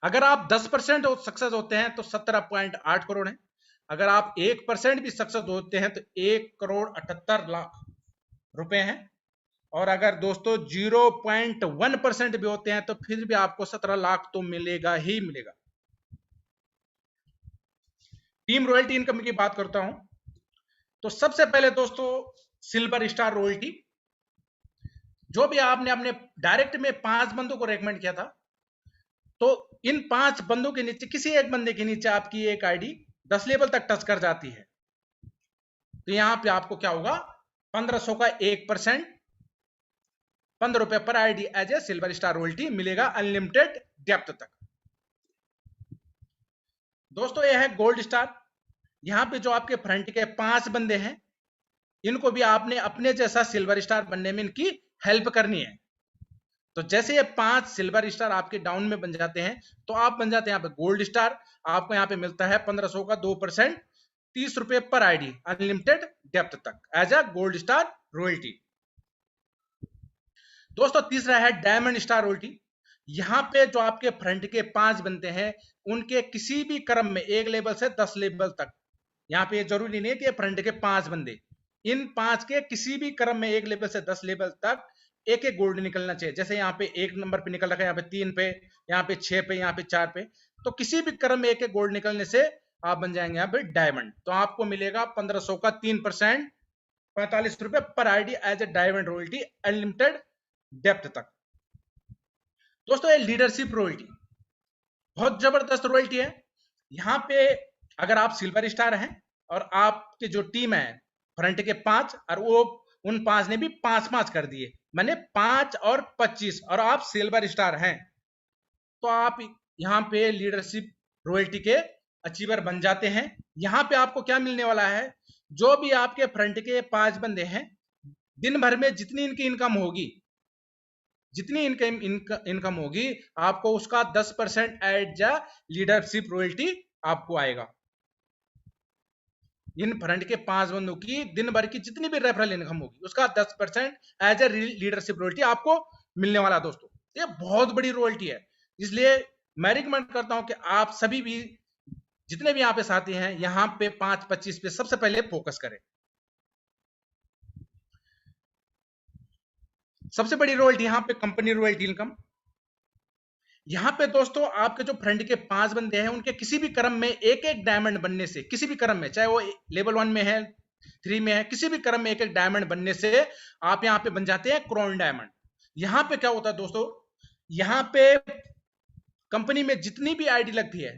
अगर आप 10% सक्सेस होते हैं तो 17.8 करोड़ है। अगर आप 1% भी सक्सेस होते हैं तो 1,78,00,000 रुपए हैं। और अगर दोस्तों 0.1% भी होते हैं तो फिर भी आपको 17 लाख तो मिलेगा ही मिलेगा। टीम रॉयल्टी इनकम की बात करता हूं तो सबसे पहले दोस्तों सिल्वर स्टार रॉयल्टी, जो भी आपने अपने डायरेक्ट में 5 बंदों को रेकमेंड किया था, तो इन 5 बंदों के नीचे किसी एक बंदे के नीचे आपकी एक आईडी 10 लेवल तक टच कर जाती है, तो यहां पे आपको क्या होगा, 1500 का 1%, 15 रुपए पर ID as a silver star royalty मिलेगा अनलिमिटेड डेप्थ तक। दोस्तों यह है गोल्ड स्टार। यहां पे जो आपके फ्रंट के 5 बंदे हैं, इनको भी आपने अपने जैसा सिल्वर स्टार बनने में इनकी हेल्प करनी है। तो जैसे ये 5 सिल्वर स्टार आपके डाउन में बन जाते हैं तो आप बन जाते हैं यहाँ पे गोल्ड स्टार। आपको यहाँ पे मिलता है 1500 का 2%, 30 रुपए पर आईडी अनलिमिटेड डेप्थ तक as a gold star royalty. दोस्तों तीसरा है डायमंड स्टार रॉयल्टी। यहाँ पे जो आपके फ्रंट के 5 बनते हैं, उनके किसी भी क्रम में 1 लेवल से 10 लेवल तक, यहाँ पे जरूरी नहीं है कि फ्रंट के 5 बंदे, इन 5 के किसी भी क्रम में 1 लेवल से 10 लेवल तक एक एक गोल्ड निकलना चाहिए। जैसे यहाँ पे 1 नंबर पे निकल रखा है, यहाँ पे 3 पे, यहाँ पे 6 पे, यहाँ पे 4 पे, तो किसी भी क्रम में एक एक गोल्ड निकलने से आप बन जाएंगे यहाँ पे डायमंड। तो आपको मिलेगा 1500 का 3%, 45 रुपए पर ID as a diamond royalty unlimited depth तक। दोस्तों ये लीडरशिप रॉयल्टी बहुत जबरदस्त रॉयल्टी है। यहाँ पे अगर आप सिल्वर स्टार हैं और आपके जो टीम है फ्रंट के 5, और वो उन 5 ने भी 5-5 कर दिए, मैंने 5 और 25, और आप सिल्वर स्टार हैं, तो आप यहाँ पे लीडरशिप रॉयल्टी के अचीवर बन जाते हैं। यहाँ पे आपको क्या मिलने वाला है, जो भी आपके फ्रंट के 5 बंदे हैं, दिन भर में जितनी इनकी इनकम होगी, जितनी इनकम होगी, आपको उसका 10% एज अ लीडरशिप रॉयल्टी आपको आएगा। इन फ्रंट के 5 बंदों की दिन भर की जितनी भी रेफरल इनकम होगी, उसका 10% एज ए लीडरशिप रॉयल्टी आपको मिलने वाला। दोस्तों ये बहुत बड़ी रॉयल्टी है, इसलिए मैं रिकमेंड करता हूं कि आप सभी भी जितने भी यहाँ पे साथी हैं, यहाँ पे 5-25 पे सबसे पहले फोकस करें। सबसे बड़ी रॉयल्टी यहाँ पे कंपनी रॉयल्टी इनकम। यहाँ पे दोस्तों आपके जो फ्रंट के 5 बंदे हैं, उनके किसी भी क्रम में एक एक डायमंड बनने से, किसी भी क्रम में, चाहे वो लेवल 1 में है, 3 में है, किसी भी क्रम में एक एक डायमंड बनने से आप यहाँ पे बन जाते हैं क्राउन डायमंड। यहाँ पे क्या होता है दोस्तों, यहाँ पे कंपनी में जितनी भी आईडी लगती है,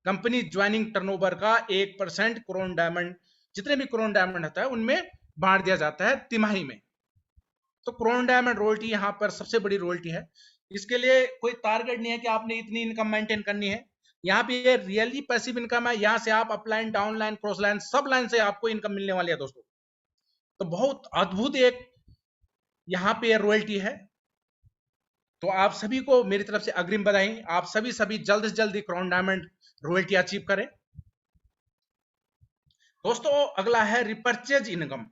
कंपनी ज्वाइनिंग टर्नओवर का 1% क्राउन डायमंड, जितने भी क्राउन डायमंड होता है उनमें बांट दिया जाता है तिमाही में। तो क्राउन डायमंड रॉयल्टी यहाँ पर सबसे बड़ी रॉयल्टी है। इसके लिए कोई टारगेट नहीं है कि आपने इतनी इनकम मेंटेन करनी है। यहाँ पे ये रियली पैसिव इनकम है, यहाँ से आप अपलाइन, डाउनलाइन, क्रॉस लाइन, सब लाइन से आपको इनकम मिलने वाली है दोस्तों। तो बहुत अद्भुत एक यहाँ पे रॉयल्टी है। तो आप सभी को मेरी तरफ से अग्रिम बधाई। आप सभी जल्द से जल्द क्राउन डायमंड रॉयल्टी अचीव करें। दोस्तों अगला है रिपर्चेज इनकम।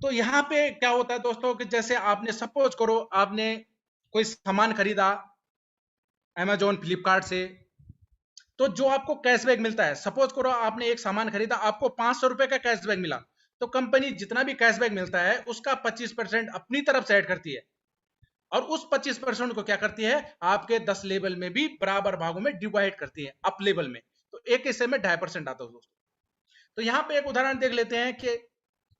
तो यहाँ पे क्या होता है दोस्तों कि जैसे आपने सपोज करो आपने कोई सामान खरीदा अमेजोन फ्लिपकार्ट से, तो जो आपको कैशबैक मिलता है, सपोज करो आपने एक सामान खरीदा, आपको 500 रुपए का कैशबैक मिला, तो कंपनी जितना भी कैशबैक मिलता है उसका 25% अपनी तरफ से ऐड करती है, और उस 25% को क्या करती है, आपके 10 लेवल में भी बराबर भागों में डिवाइड करती है अप लेवल में। तो एक हिस्से में 2.5% आता है दोस्तों। तो यहाँ पे एक उदाहरण देख लेते हैं कि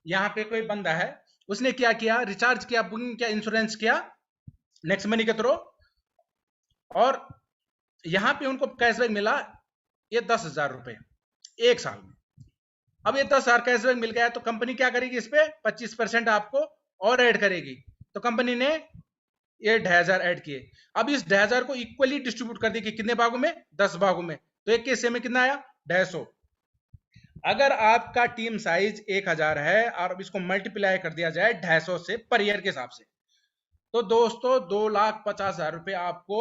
यहाँ पे कोई बंदा है, उसने क्या किया, रिचार्ज किया, बुकिंग किया, इंश्योरेंस किया नेक्स्ट मनी के थ्रू, और यहाँ पे उनको कैशबैक मिला ये 10,000 रुपए एक साल में। अब ये 10,000 कैशबैक मिल गया है, तो कंपनी क्या करेगी, इस पे 25% आपको और ऐड करेगी। तो कंपनी ने ये 2,500 ऐड किए। अब इस 2,500 को इक्वली डिस्ट्रीब्यूट कर दी कि कितने भागों में, 10 भागों में। तो एक हिस्से में कितना आया, 150। अगर आपका टीम साइज 1,000 है और इसको मल्टीप्लाई कर दिया जाए 250 से पर ईयर के हिसाब से, तो दोस्तों 2,50,000 रुपए आपको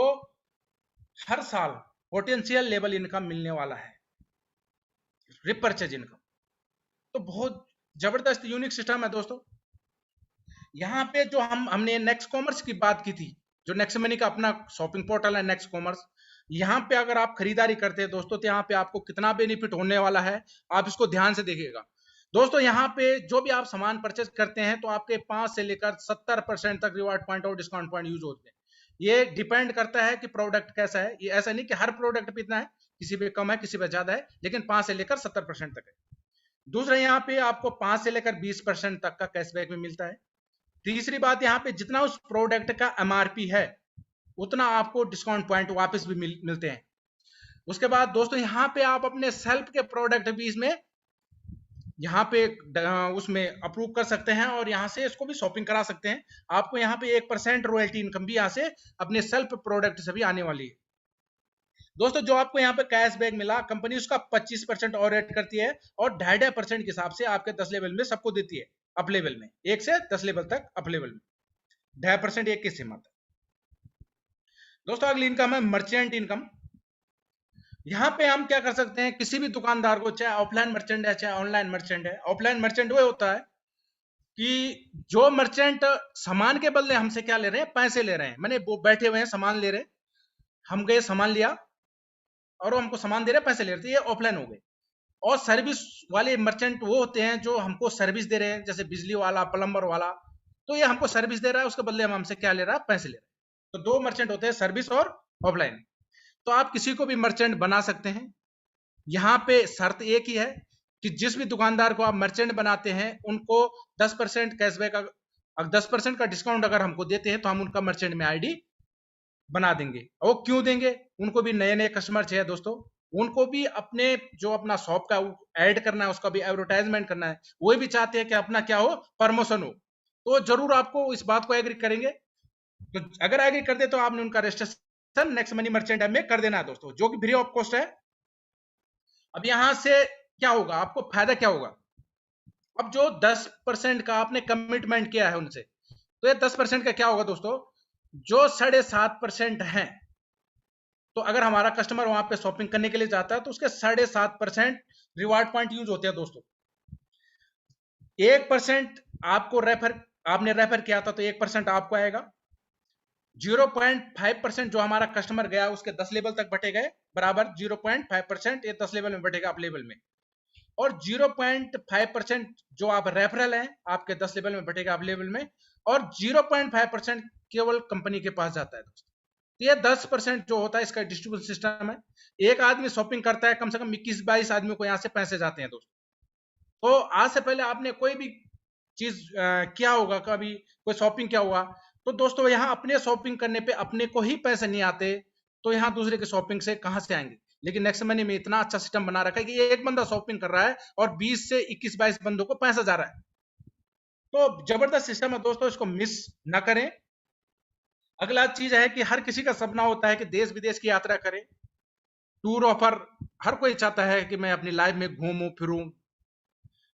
हर साल पोटेंशियल लेवल इनकम मिलने वाला है, रिपर्चेज इनकम। तो बहुत जबरदस्त यूनिक सिस्टम है दोस्तों। यहाँ पे जो हमने नेक्स्ट कॉमर्स की बात की थी, जो नेक्स्ट मनी का अपना शॉपिंग पोर्टल है नेक्स्ट कॉमर्स, यहाँ पे अगर आप खरीदारी करते हैं दोस्तों, तो यहाँ पे आपको कितना बेनिफिट होने वाला है, आप इसको ध्यान से देखिएगा दोस्तों। यहाँ पे जो भी आप सामान परचेज करते हैं, तो आपके 5 से लेकर 70% तक रिवार्ड पॉइंट और डिस्काउंट पॉइंट यूज होते हैं। ये डिपेंड करता है कि प्रोडक्ट कैसा है। ये ऐसा नहीं कि हर प्रोडक्ट पे इतना है, किसी पे कम है, किसी पे ज्यादा है, लेकिन 5 से लेकर 70% तक है। दूसरा, यहाँ पे आपको 5 से लेकर 20% तक का कैशबैक में मिलता है। तीसरी बात, यहाँ पे जितना उस प्रोडक्ट का एमआरपी है, उतना आपको डिस्काउंट पॉइंट वापस भी मिलते हैं। उसके बाद दोस्तों, यहाँ पे आप अपने सेल्फ के प्रोडक्ट भी इसमें यहाँ पे उसमें अप्रूव कर सकते हैं, और यहाँ से इसको भी शॉपिंग करा सकते हैं। आपको यहाँ पे 1% रॉयल्टी इनकम भी यहाँ से अपने सेल्फ प्रोडक्ट से भी आने वाली है दोस्तों। जो आपको यहाँ पे कैशबैक मिला, कंपनी उसका 25% और ऐड करती है, और 2.5% के हिसाब से आपके 10 लेवल में सबको देती है अप लेवल में, 1 से 10 लेवल तक अप लेवल में 2.5% एक किस्से में। दोस्तों अगली इनकम है मर्चेंट इनकम। यहाँ पे हम क्या कर सकते हैं, किसी भी दुकानदार को, चाहे ऑफलाइन मर्चेंट है चाहे ऑनलाइन मर्चेंट है। ऑफलाइन मर्चेंट वो होता है कि जो मर्चेंट सामान के बदले हमसे क्या ले रहे हैं, पैसे ले रहे हैं, मैंने वो बैठे हुए हैं सामान ले रहे हैं, हम गए सामान लिया और वो हमको सामान दे रहे हैं, पैसे ले रहे थे, ये ऑफलाइन हो गए। और सर्विस वाले मर्चेंट वो होते हैं जो हमको सर्विस दे रहे हैं, जैसे बिजली वाला, प्लम्बर वाला। तो ये हमको सर्विस दे रहा है, उसके बदले हम हमसे क्या ले रहा है, पैसे ले रहा है। तो दो मर्चेंट होते हैं, सर्विस और ऑफलाइन। तो आप किसी को भी मर्चेंट बना सकते हैं। यहाँ पे शर्त एक ही है कि जिस भी दुकानदार को आप मर्चेंट बनाते हैं, उनको 10% कैशबैक, 10% का डिस्काउंट अगर हमको देते हैं, तो हम उनका मर्चेंट में आईडी बना देंगे। और क्यों देंगे, उनको भी नए नए कस्टमर चाहिए दोस्तों, उनको भी अपने जो अपना शॉप का ऐड करना है, उसका भी एडवर्टाइजमेंट करना है। वो भी चाहते हैं कि अपना क्या हो, प्रमोशन हो। तो जरूर आपको इस बात को एग्री करेंगे। तो अगर एग्री करते तो आपने उनका registration next money merchant app में कर देना है दोस्तों, जो कि फ्री ऑफ कॉस्ट है। अब यहां से क्या होगा, आपको फायदा क्या होगा, अब जो 10% का आपने कमिटमेंट किया है उनसे, तो ये 10% का क्या होगा दोस्तों, जो 7.5% है, तो अगर हमारा कस्टमर वहां पे शॉपिंग करने के लिए जाता है, तो उसके 7.5% रिवार्ड पॉइंट यूज होते हैं दोस्तों। 1% आपको आपने रेफर किया था, तो 1% आपको आएगा। 0.5% जो हमारा कस्टमर गया उसके 10 लेवल तक बटे गए, बराबर 0.5% ये 10 लेवल में बटेगा अप लेवल में। और 0.5% जो आप रेफरल हैं, आपके 10 लेवल में बटेगा अप लेवल में। और 0.5% केवल कंपनी के पास जाता है दोस्तों। ये 10% जो होता है, इसका डिस्ट्रीब्यूशन सिस्टम है। एक आदमी शॉपिंग करता है, कम से कम 21-22 आदमियों को यहाँ से पैसे जाते हैं दोस्तों। तो आज से पहले आपने कोई भी चीज किया होगा, कभी कोई शॉपिंग किया होगा, तो दोस्तों यहाँ अपने शॉपिंग करने पे अपने को ही पैसे नहीं आते, तो यहाँ दूसरे के शॉपिंग से कहां से आएंगे। लेकिन नेक्स्ट मनी में इतना अच्छा सिस्टम बना रखा है कि एक बंदा शॉपिंग कर रहा है और 20 से 21-22 बंदों को पैसा जा रहा है। तो जबरदस्त सिस्टम है दोस्तों, इसको मिस ना करें। अगला चीज है कि हर किसी का सपना होता है कि देश विदेश की यात्रा करे, टूर ऑफर हर कोई चाहता है कि मैं अपनी लाइफ में घूमूं फिरूं।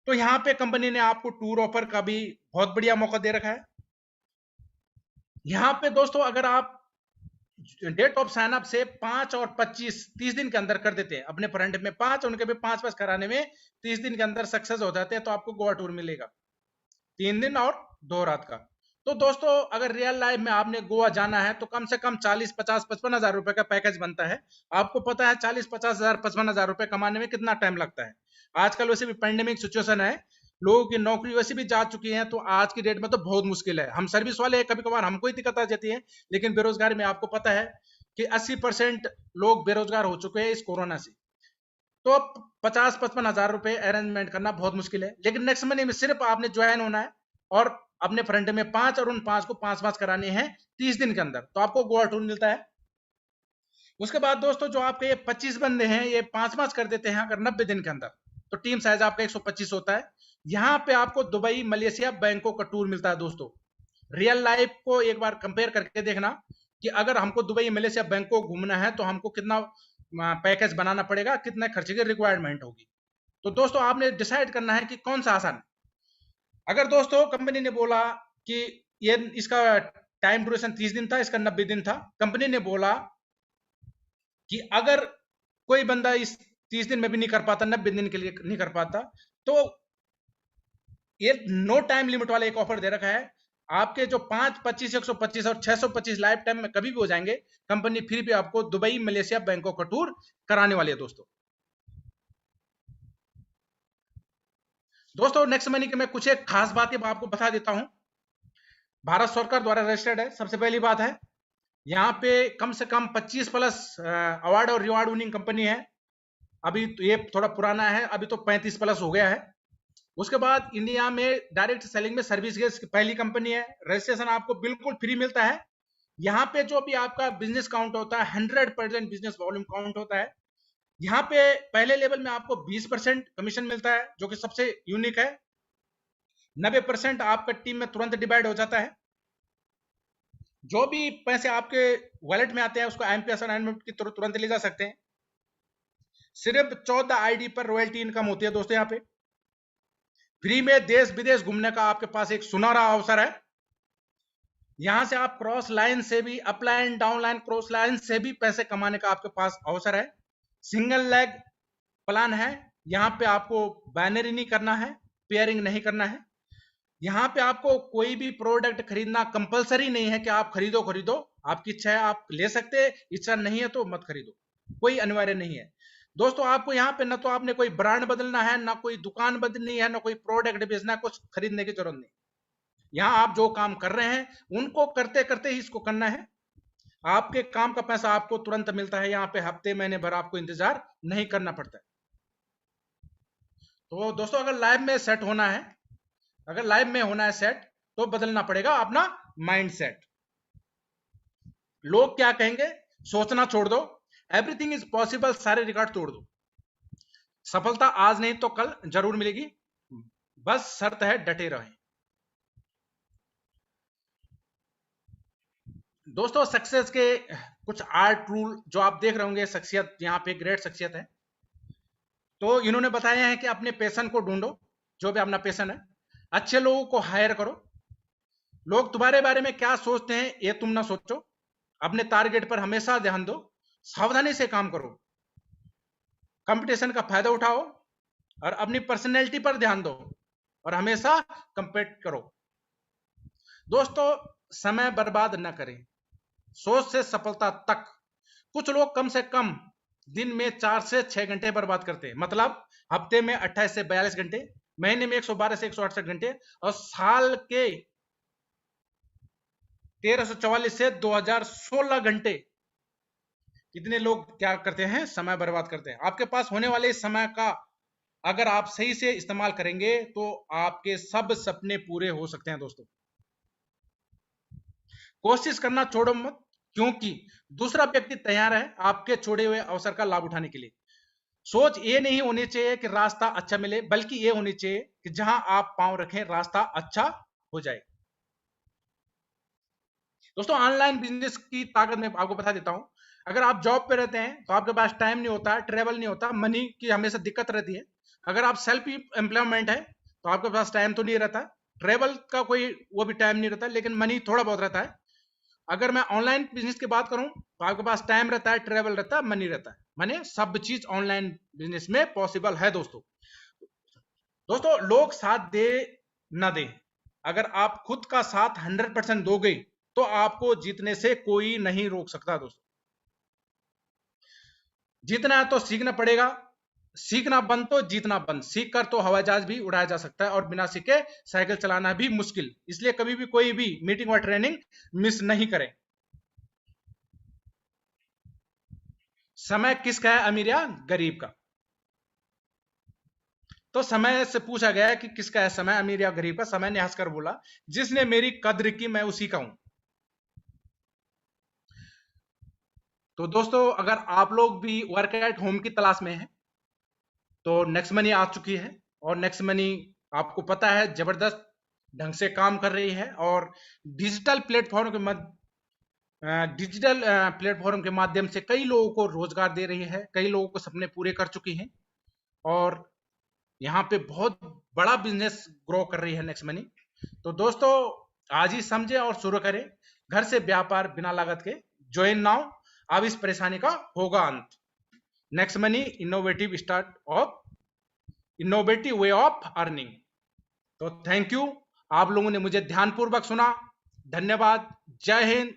तो यहां पे कंपनी ने आपको टूर ऑफर का भी बहुत बढ़िया मौका दे रखा है। यहां पे दोस्तों अगर आप डेट ऑफ साइन अप से 5 और 25 30 दिन के अंदर कर देते हैं अपने फ्रेंड में 5, उनके भी 5 कराने में 30 दिन के अंदर सक्सेस हो जाते हैं, तो आपको गोवा टूर मिलेगा 3 दिन और 2 रात का। तो दोस्तों अगर रियल लाइफ में आपने गोवा जाना है तो कम से कम 40 50 55 हजार रुपए का पैकेज बनता है। आपको पता है 40 50 हजार 55 हजार रुपए कमाने में कितना टाइम लगता है। आजकल वैसे भी पेंडेमिक सिचुएशन है, लोगों की नौकरी वैसे भी जा चुकी है, तो आज की डेट में तो बहुत मुश्किल है। हम सर्विस वाले कभी कभार हमको ही दिक्कत आ जाती है, लेकिन बेरोजगारी में आपको पता है कि 80% लोग बेरोजगार हो चुके हैं इस कोरोना से। तो 50 55 हजार रुपए अरेंजमेंट करना बहुत मुश्किल है, लेकिन नेक्स्ट मनी में सिर्फ आपने ज्वाइन होना है और अपने फ्रंट में 5 और उन 5 को 5 कराने हैं 30 दिन के अंदर, तो आपको गोवा टूर मिलता है। उसके बाद दोस्तों जो आपके ये 25 बंदे हैं ये 5 कर देते हैं अगर 90 दिन के अंदर, तो टीम साइज आपका 125 होता है। यहां पे आपको दुबई मलेशिया बैंकॉक का टूर मिलता है। दोस्तों रियल लाइफ को एक बार कंपेयर करके देखना कि अगर हमको दुबई मलेशिया बैंकॉक घूमना है तो हमको कितना पैकेज बनाना पड़ेगा, कितने खर्चे की रिक्वायरमेंट होगी। तो दोस्तों आपने डिसाइड करना है कि कौन सा आसान। अगर दोस्तों कंपनी ने बोला कि ये इसका टाइम ड्यूरेशन 30 दिन था, इसका 90 दिन था, कंपनी ने बोला कि अगर कोई बंदा इस 30 दिन में भी नहीं कर पाता, 90 दिन के लिए नहीं कर पाता, तो ये नो टाइम लिमिट वाला एक ऑफर दे रखा है। आपके जो 5 25 125 और 625 लाइफ टाइम में कभी भी हो जाएंगे, कंपनी फिर भी आपको दुबई मलेशिया बैंकॉक का टूर कराने वाली है। दोस्तों नेक्स्ट मनी के मैं कुछ एक खास बातें आपको बता देता हूं। भारत सरकार द्वारा रजिस्टर्ड है। सबसे पहली बात है यहाँ पे कम से कम 25 प्लस अवार्ड और रिवार्ड विनिंग कंपनी है। अभी तो ये थोड़ा पुराना है, अभी तो 35 प्लस हो गया है। उसके बाद इंडिया में डायरेक्ट सेलिंग में सर्विस गैस की पहली कंपनी है। रजिस्ट्रेशन आपको बिल्कुल फ्री मिलता है। यहाँ पे जो भी आपका बिजनेस काउंट होता है 100% बिजनेस वॉल्यूम काउंट होता है। यहाँ पे पहले लेवल में आपको 20% कमीशन मिलता है जो कि सबसे यूनिक है। 90% आपका टीम में तुरंत डिवाइड हो जाता है। जो भी पैसे आपके वॉलेट में आते हैं उसको आईएमपीएस अलाइनमेंट की तुरंत ले जा सकते हैं। सिर्फ 14 आईडी पर रॉयल्टी इनकम होती है दोस्तों। यहाँ पे फ्री में देश विदेश घूमने का आपके पास एक सुनहरा अवसर है। यहां से आप क्रॉस लाइन से भी, अपलाइन डाउनलाइन क्रॉस लाइन से भी पैसे कमाने का आपके पास अवसर है। सिंगल लेग प्लान है। यहाँ पे आपको बाइनरी नहीं करना है, पेयरिंग नहीं करना है। यहाँ पे आपको कोई भी प्रोडक्ट खरीदना कंपलसरी नहीं है कि आप खरीदो। आपकी इच्छा है आप ले सकते हैं, इच्छा नहीं है तो मत खरीदो, कोई अनिवार्य नहीं है। दोस्तों आपको यहाँ पे ना तो आपने कोई ब्रांड बदलना है, ना कोई दुकान बदलनी है, ना कोई प्रोडक्ट बेचना है, कुछ खरीदने की जरूरत नहीं। यहाँ आप जो काम कर रहे हैं उनको करते करते ही इसको करना है। आपके काम का पैसा आपको तुरंत मिलता है। यहाँ पे हफ्ते महीने भर आपको इंतजार नहीं करना पड़ता है। तो दोस्तों अगर लाइव में सेट होना है, अगर लाइव में होना है सेट, तो बदलना पड़ेगा अपना माइंड सेट। लोग क्या कहेंगे सोचना छोड़ दो। एवरीथिंग इज पॉसिबल, सारे रिकॉर्ड तोड़ दो। सफलता आज नहीं तो कल जरूर मिलेगी, बस शर्त है डटे रहें। दोस्तों सक्सेस के कुछ आर्ट रूल जो आप देख रहे होंगे, शख्सियत यहाँ पे ग्रेट शख्सियत है। तो इन्होंने बताया है कि अपने पैशन को ढूंढो, जो भी अपना पैशन है। अच्छे लोगों को हायर करो। लोग तुम्हारे बारे में क्या सोचते हैं ये तुम ना सोचो। अपने टारगेट पर हमेशा ध्यान दो। सावधानी से काम करो। कंपटीशन का फायदा उठाओ और अपनी पर्सनैलिटी पर ध्यान दो और हमेशा कंपीट करो। दोस्तों समय बर्बाद न करें, सोच से सफलता तक। कुछ लोग कम से कम दिन में 4 से 6 घंटे बर्बाद करते हैं, मतलब हफ्ते में 28 से 42 घंटे, महीने में 112 से 168 घंटे और साल के 1344 से 2016 घंटे कितने लोग क्या करते हैं, समय बर्बाद करते हैं। आपके पास होने वाले समय का अगर आप सही से इस्तेमाल करेंगे तो आपके सब सपने पूरे हो सकते हैं। दोस्तों कोशिश करना छोड़ो मत, क्योंकि दूसरा व्यक्ति तैयार है आपके छोड़े हुए अवसर का लाभ उठाने के लिए। सोच ये नहीं होनी चाहिए कि रास्ता अच्छा मिले, बल्कि ये होनी चाहिए कि जहां आप पांव रखें रास्ता अच्छा हो जाए। दोस्तों ऑनलाइन बिजनेस की ताकत मैं आपको बता देता हूं। अगर आप जॉब पे रहते हैं तो आपके पास टाइम नहीं होता, ट्रेवल नहीं होता, मनी की हमेशा दिक्कत रहती है। अगर आप सेल्फ एम्प्लॉयमेंट है तो आपके पास टाइम तो नहीं रहता, ट्रेवल का कोई वो भी टाइम नहीं रहता, लेकिन मनी थोड़ा बहुत रहता है। अगर मैं ऑनलाइन बिजनेस की बात करूं तो आपके पास टाइम रहता है, ट्रेवल रहता है, मनी रहता है, माने सब चीज ऑनलाइन बिजनेस में पॉसिबल है दोस्तों। दोस्तों लोग साथ दे ना दे, अगर आप खुद का साथ 100% दोगे तो आपको जीतने से कोई नहीं रोक सकता दोस्तों। जीतना है तो सीखना पड़ेगा, सीखना बंद तो जीतना बंद। सीख कर तो हवाई जहाज भी उड़ाया जा सकता है और बिना सीखे साइकिल चलाना भी मुश्किल। इसलिए कभी भी कोई भी मीटिंग और ट्रेनिंग मिस नहीं करें। समय किसका है, अमीर या गरीब का? तो समय से पूछा गया है कि किसका है समय, अमीर या गरीब का? समय ने हंसकर बोला, जिसने मेरी कद्र की मैं उसी का हूं। तो दोस्तों अगर आप लोग भी वर्क एट होम की तलाश में हैं तो नेक्स्ट मनी आ चुकी है, और नेक्स्ट मनी आपको पता है जबरदस्त ढंग से काम कर रही है और डिजिटल प्लेटफॉर्म के प्लेटफॉर्म के माध्यम से कई लोगों को रोजगार दे रही है, कई लोगों को सपने पूरे कर चुकी है, और यहाँ पे बहुत बड़ा बिजनेस ग्रो कर रही है नेक्स्ट मनी। तो दोस्तों आज ही समझे और शुरू करें घर से व्यापार बिना लागत के। ज्वाइन नाउ, अब इस परेशानी का होगा अंत। Next money innovative way of earning. तो थैंक यू, आप लोगों ने मुझे ध्यानपूर्वक सुना। धन्यवाद। जय हिंद।